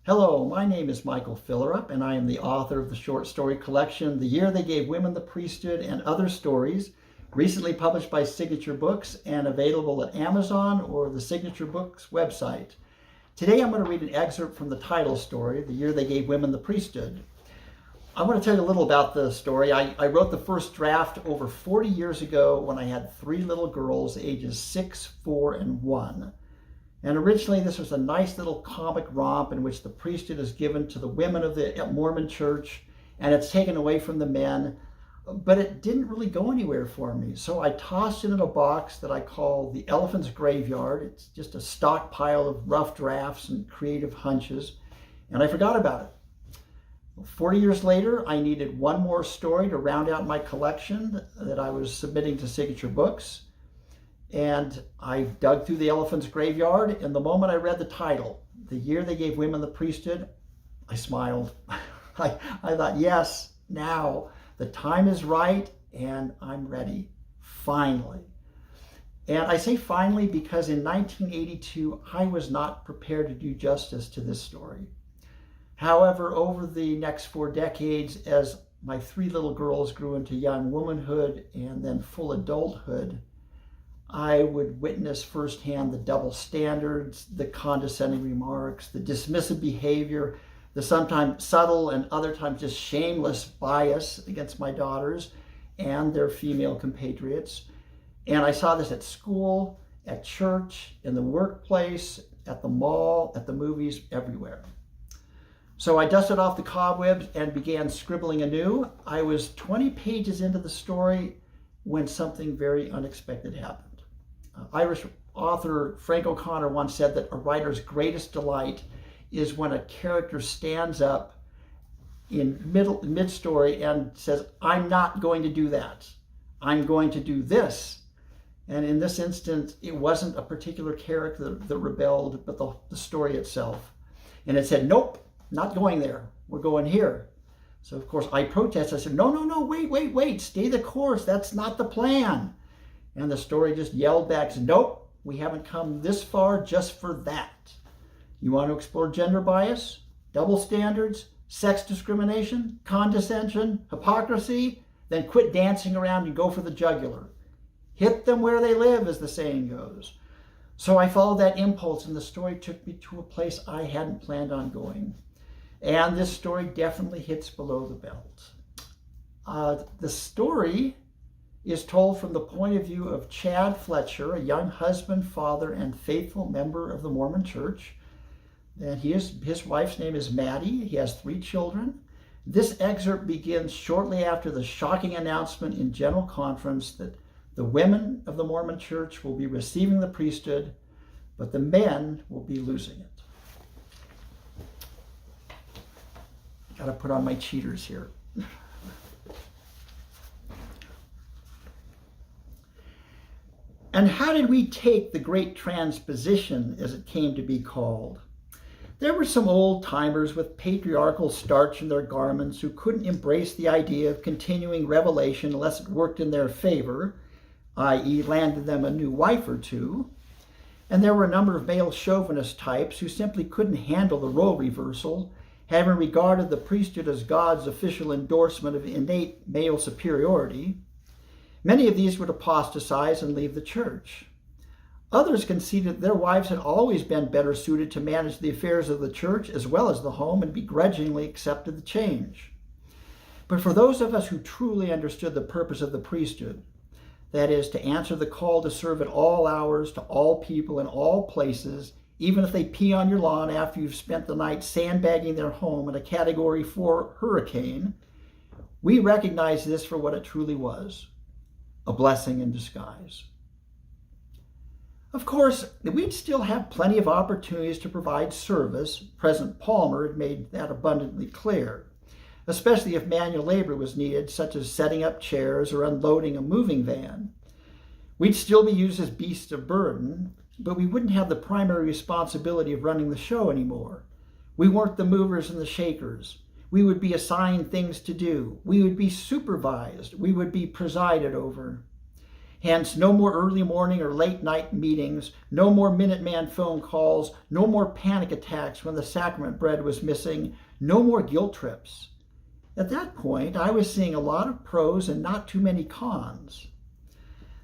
Hello, my name is Michael Fillerup, and I am the author of the short story collection, The Year They Gave Women the Priesthood and Other Stories, recently published by Signature Books and available at Amazon or the Signature Books website. Today I'm going to read an excerpt from the title story, The Year They Gave Women the Priesthood. I want to tell you a little about the story. I wrote the first draft over 40 years ago when I had 3 little girls, ages 6, 4, and 1. And originally this was a nice little comic romp in which the priesthood is given to the women of the Mormon church and it's taken away from the men, but it didn't really go anywhere for me. So I tossed it in a box that I call the Elephant's Graveyard. It's just a stockpile of rough drafts and creative hunches, and I forgot about it. 40 years later, I needed one more story to round out my collection that I was submitting to Signature Books. And I dug through the Elephant's Graveyard, and the moment I read the title, The Year They Gave Women the Priesthood, I smiled. I thought, yes, now the time is right and I'm ready, finally. And I say finally because in 1982, I was not prepared to do justice to this story. However, over the next 4 decades, as my 3 little girls grew into young womanhood and then full adulthood, I would witness firsthand the double standards, the condescending remarks, the dismissive behavior, the sometimes subtle and other times just shameless bias against my daughters and their female compatriots. And I saw this at school, at church, in the workplace, at the mall, at the movies, everywhere. So I dusted off the cobwebs and began scribbling anew. I was 20 pages into the story when something very unexpected happened. Irish author Frank O'Connor once said that a writer's greatest delight is when a character stands up in mid-story and says, I'm not going to do that. I'm going to do this. And in this instance, it wasn't a particular character that rebelled, but the story itself. And it said, nope, not going there. We're going here. So, of course, I protested. I said, no, wait, stay the course. That's not the plan. And the story just yelled back, nope, we haven't come this far just for that. You want to explore gender bias, double standards, sex discrimination, condescension, hypocrisy? Then quit dancing around and go for the jugular. Hit them where they live, as the saying goes. So I followed that impulse, and the story took me to a place I hadn't planned on going. And this story definitely hits below the belt. The story is told from the point of view of Chad Fletcher, a young husband, father, and faithful member of the Mormon Church. And his wife's name is Maddie. He has 3 children. This excerpt begins shortly after the shocking announcement in General Conference that the women of the Mormon Church will be receiving the priesthood, but the men will be losing it. Got to put on my cheaters here. And how did we take the Great Transposition, as it came to be called? There were some old-timers with patriarchal starch in their garments who couldn't embrace the idea of continuing revelation unless it worked in their favor, i.e. landed them a new wife or 2. And there were a number of male chauvinist types who simply couldn't handle the role reversal, having regarded the priesthood as God's official endorsement of innate male superiority. Many of these would apostatize and leave the church. Others conceded that their wives had always been better suited to manage the affairs of the church as well as the home and begrudgingly accepted the change. But for those of us who truly understood the purpose of the priesthood, that is, to answer the call to serve at all hours, to all people in all places, even if they pee on your lawn after you've spent the night sandbagging their home in a Category 4 hurricane, we recognize this for what it truly was. A blessing in disguise. Of course, we'd still have plenty of opportunities to provide service. President Palmer had made that abundantly clear, especially if manual labor was needed, such as setting up chairs or unloading a moving van. We'd still be used as beasts of burden, but we wouldn't have the primary responsibility of running the show anymore. We weren't the movers and the shakers. We would be assigned things to do. We would be supervised. We would be presided over. Hence, no more early morning or late night meetings, no more Minuteman phone calls, no more panic attacks when the sacrament bread was missing, no more guilt trips. At that point, I was seeing a lot of pros and not too many cons.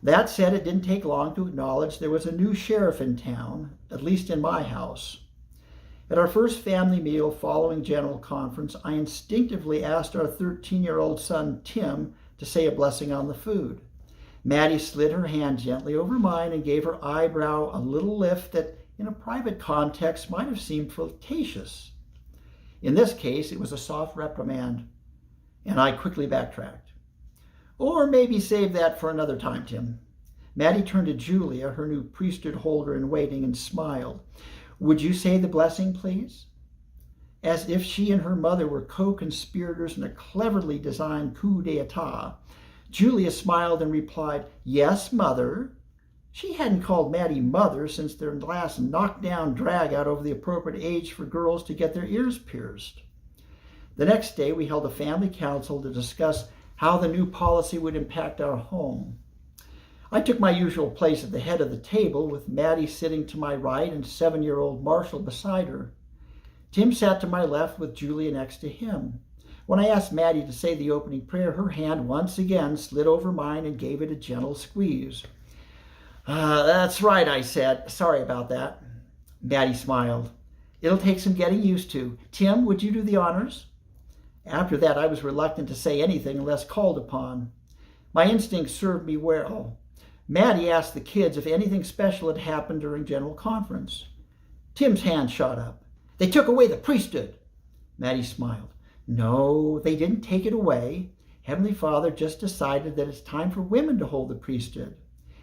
That said, it didn't take long to acknowledge there was a new sheriff in town, at least in my house. At our first family meal following General Conference, I instinctively asked our 13-year-old son, Tim, to say a blessing on the food. Maddie slid her hand gently over mine and gave her eyebrow a little lift that, in a private context, might have seemed flirtatious. In this case, it was a soft reprimand, and I quickly backtracked. Or maybe save that for another time, Tim. Maddie turned to Julia, her new priesthood holder in waiting, and smiled. Would you say the blessing, please? As if she and her mother were co-conspirators in a cleverly designed coup d'etat, Julia smiled and replied, Yes, Mother. She hadn't called Maddie Mother since their last knockdown drag-out over the appropriate age for girls to get their ears pierced. The next day, we held a family council to discuss how the new policy would impact our home. I took my usual place at the head of the table, with Maddie sitting to my right and 7-year-old Marshall beside her. Tim sat to my left with Julia next to him. When I asked Maddie to say the opening prayer, her hand once again slid over mine and gave it a gentle squeeze. That's right, I said. Sorry about that. Maddie smiled. It'll take some getting used to. Tim, would you do the honors? After that, I was reluctant to say anything unless called upon. My instincts served me well. Maddie asked the kids if anything special had happened during General Conference. Tim's hand shot up. They took away the priesthood. Maddie smiled. No, they didn't take it away. Heavenly Father just decided that it's time for women to hold the priesthood.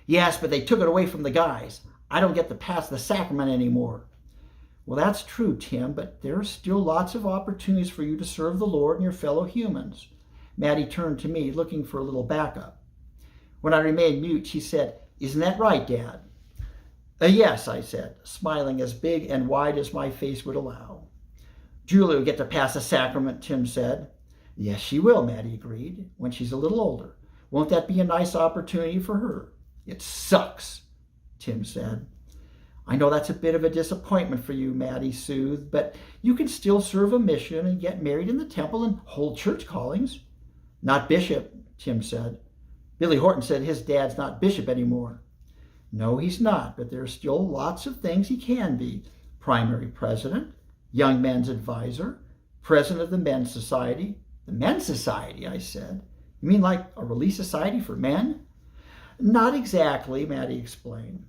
Yes, but they took it away from the guys. I don't get to pass the sacrament anymore. Well, that's true, Tim, but there are still lots of opportunities for you to serve the Lord and your fellow humans. Maddie turned to me, looking for a little backup. When I remained mute, she said, Isn't that right, Dad? Yes, I said, smiling as big and wide as my face would allow. Julia will get to pass the sacrament, Tim said. Yes, she will, Maddie agreed, when she's a little older. Won't that be a nice opportunity for her? It sucks, Tim said. I know that's a bit of a disappointment for you, Maddie soothed, but you can still serve a mission and get married in the temple and hold church callings. Not bishop, Tim said. Billy Horton said his dad's not bishop anymore. No, he's not, but there are still lots of things he can be. Primary president, young men's advisor, president of the Men's Society. The Men's Society, I said. You mean like a relief society for men? Not exactly, Maddie explained.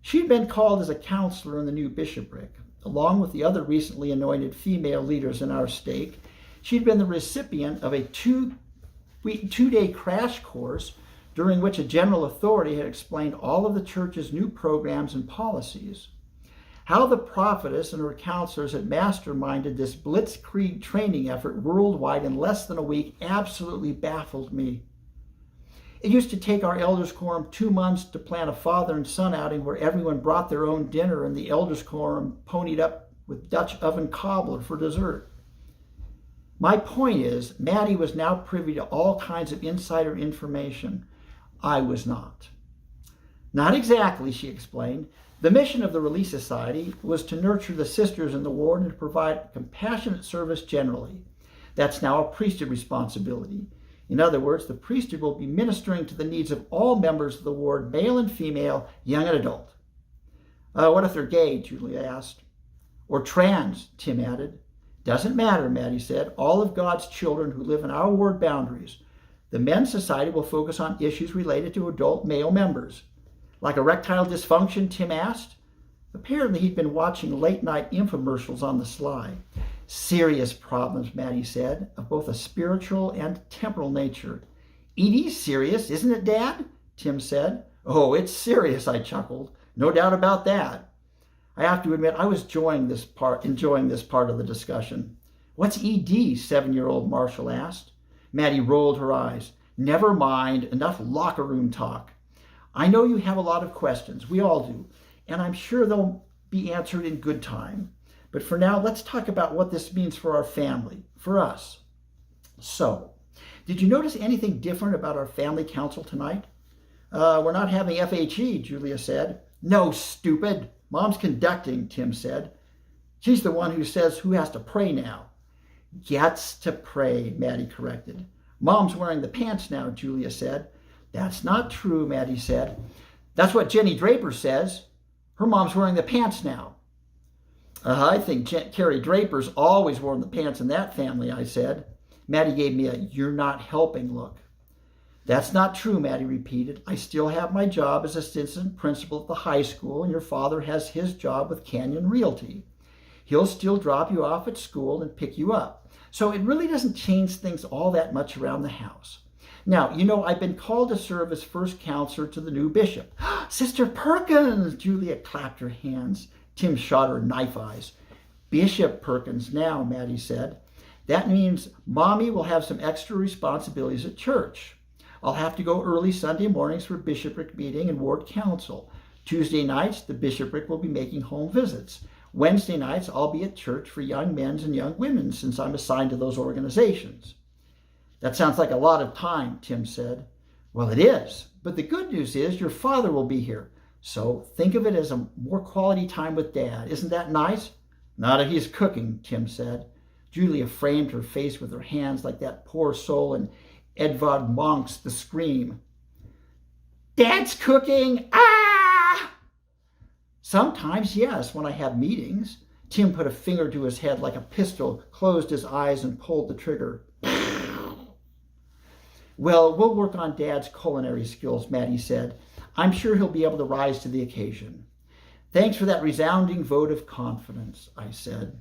She'd been called as a counselor in the new bishopric. Along with the other recently anointed female leaders in our stake, she'd been the recipient of a two-day crash course during which a general authority had explained all of the church's new programs and policies. How the prophetess and her counselors had masterminded this blitzkrieg training effort worldwide in less than a week absolutely baffled me. It used to take our elders quorum 2 months to plan a father and son outing where everyone brought their own dinner and the elders quorum ponied up with Dutch oven cobbler for dessert. My point is, Maddie was now privy to all kinds of insider information. I was not. Not exactly, she explained. The mission of the Relief Society was to nurture the sisters in the ward and to provide compassionate service generally. That's now a priesthood responsibility. In other words, the priesthood will be ministering to the needs of all members of the ward, male and female, young and adult. What if they're gay? Julia asked. Or trans, Tim added. Doesn't matter, Maddie said. All of God's children who live in our ward boundaries. The Men's Society will focus on issues related to adult male members. Like erectile dysfunction, Tim asked. Apparently he'd been watching late-night infomercials on the sly. Serious problems, Maddie said, of both a spiritual and temporal nature. ED's serious, isn't it, Dad? Tim said. Oh, it's serious, I chuckled. No doubt about that. I have to admit, I was enjoying this part of the discussion. What's ED? 7-year-old Marshall asked. Maddie rolled her eyes. Never mind, enough locker room talk. I know you have a lot of questions. We all do. And I'm sure they'll be answered in good time. But for now, let's talk about what this means for our family, for us. So, did you notice anything different about our family council tonight? We're not having FHE, Julia said. No, stupid. Mom's conducting, Tim said. She's the one who says who has to pray now. Gets to pray, Maddie corrected. Mom's wearing the pants now, Julia said. That's not true, Maddie said. That's what Jenny Draper says. Her mom's wearing the pants now. I think Carrie Draper's always worn the pants in that family, I said. Maddie gave me a "you're not helping" look. That's not true, Maddie repeated. I still have my job as assistant principal at the high school, and your father has his job with Canyon Realty. He'll still drop you off at school and pick you up. So it really doesn't change things all that much around the house. Now, I've been called to serve as first counselor to the new bishop. Sister Perkins! Julia clapped her hands. Tim shot her knife eyes. Bishop Perkins now, Maddie said. That means Mommy will have some extra responsibilities at church. I'll have to go early Sunday mornings for bishopric meeting and ward council. Tuesday nights, the bishopric will be making home visits. Wednesday nights, I'll be at church for young men's and young women's since I'm assigned to those organizations. That sounds like a lot of time, Tim said. Well, it is, but the good news is your father will be here. So think of it as a more quality time with Dad. Isn't that nice? Not if he's cooking, Tim said. Julia framed her face with her hands like that poor soul in Edvard Munch's The Scream. Dad's cooking! Ah! Sometimes, yes, when I have meetings. Tim put a finger to his head like a pistol, closed his eyes, and pulled the trigger. Well, we'll work on Dad's culinary skills, Maddie said. I'm sure he'll be able to rise to the occasion. Thanks for that resounding vote of confidence, I said.